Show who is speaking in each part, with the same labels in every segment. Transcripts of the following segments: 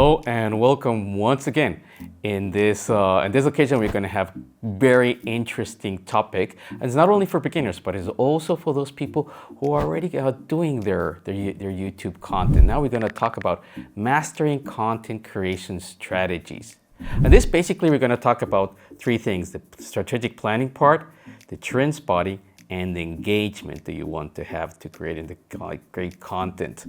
Speaker 1: Hello and welcome once again. In this occasion, we're going to have very interesting topic. And it's not only for beginners, but it's also for those people who are already doing their YouTube content. Now we're going to talk about mastering content creation strategies. And this basically we're going to talk about three things: the strategic planning part, the trend spotting, and the engagement that you want to have to create great content.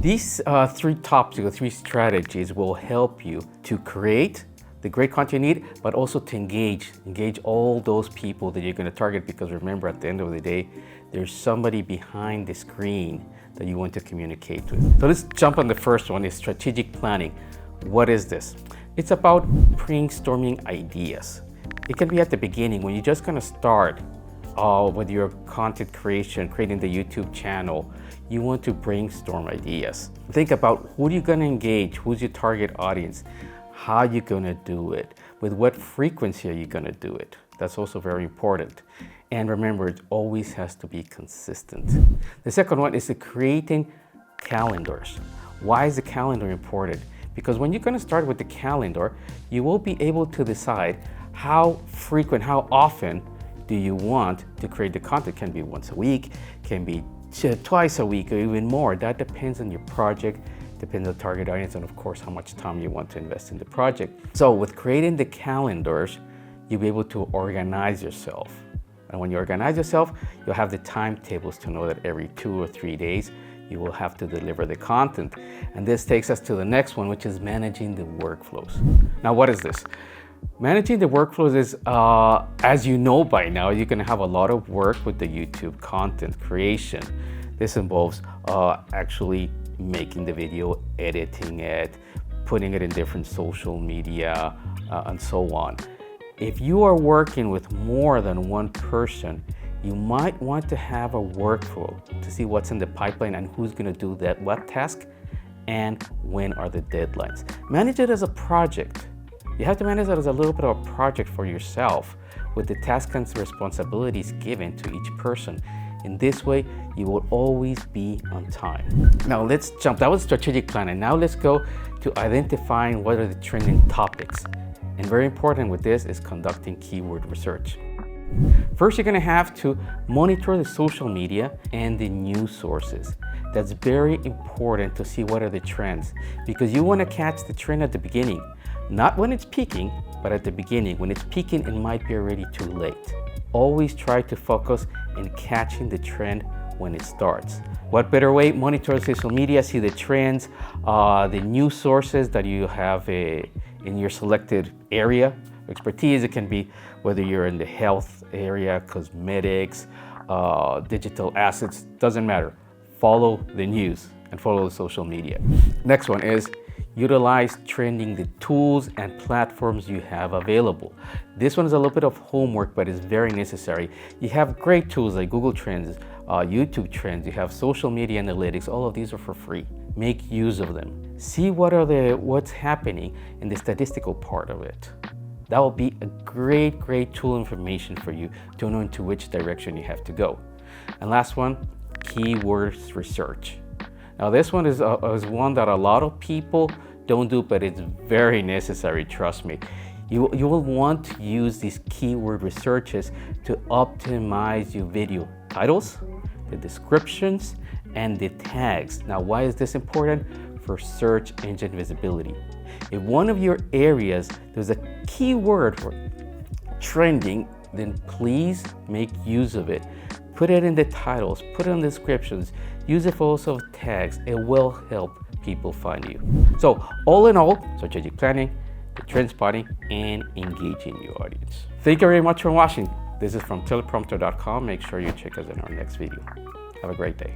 Speaker 1: These three topics or three strategies will help you to create the great content you need, but also to engage all those people that you're going to target, because remember, at the end of the day, there's somebody behind the screen that you want to communicate with. So let's jump on the first one, is strategic planning. What is this? It's about brainstorming ideas. It can be at the beginning when you're just going to start with your content creation, creating the YouTube channel. You want to brainstorm ideas. Think about who you're going to engage, who's your target audience, how you're going to do it, with what frequency are you going to do it. That's also very important. And remember, it always has to be consistent. The second one is the creating calendars. Why is the calendar important? Because when you're going to start with the calendar, you will be able to decide how frequent, how often do you want to create the content. Can be once a week, can be twice a week, or even more. That depends on your project, depends on the target audience, and of course how much time you want to invest in the project. So with creating the calendars, you'll be able to organize yourself. And when you organize yourself, you'll have the timetables to know that every 2 or 3 days you will have to deliver the content. And this takes us to the next one, which is managing the workflows. Now, what is this? Managing the workflows is, as you know by now, you're going to have a lot of work with the YouTube content creation. This involves actually making the video, editing it, putting it in different social media, and so on. If you are working with more than one person, you might want to have a workflow to see what's in the pipeline and who's going to do that, what task, and when are the deadlines. Manage it as a project. You have to manage it as a little bit of a project for yourself, with the tasks and responsibilities given to each person. In this way, you will always be on time. Now let's jump. That was strategic planning. Now let's go to identifying what are the trending topics. And very important with this is conducting keyword research. First, you're going to have to monitor the social media and the news sources. That's very important to see what are the trends, because you want to catch the trend at the beginning. Not when it's peaking, but at the beginning. When it's peaking, it might be already too late. Always try to focus in catching the trend when it starts. What better way? Monitor social media, see the trends, the news sources that you have in your selected area. Expertise, it can be whether you're in the health area, cosmetics, digital assets, doesn't matter. Follow the news and follow the social media. Next one is utilize trending the tools and platforms you have available. This one is a little bit of homework, but it's very necessary. You have great tools like Google Trends, YouTube Trends, you have social media analytics. All of these are for free. Make use of them. See what's happening in the statistical part of it. That will be a great tool information for you to know into which direction you have to go. And last one, keywords research. Now this one is one that a lot of people don't do, but it's very necessary, trust me. You will want to use these keyword researches to optimize your video titles, the descriptions, and the tags. Now, why is this important? For search engine visibility. If one of your areas, there's a keyword for trending, then please make use of it. Put it in the titles, put it in the descriptions, use it for also tags. It will help people find you. So all in all, strategic planning, the trend spotting, and engaging your audience. Thank you very much for watching. This is from teleprompter.com. Make sure you check us in our next video. Have a great day.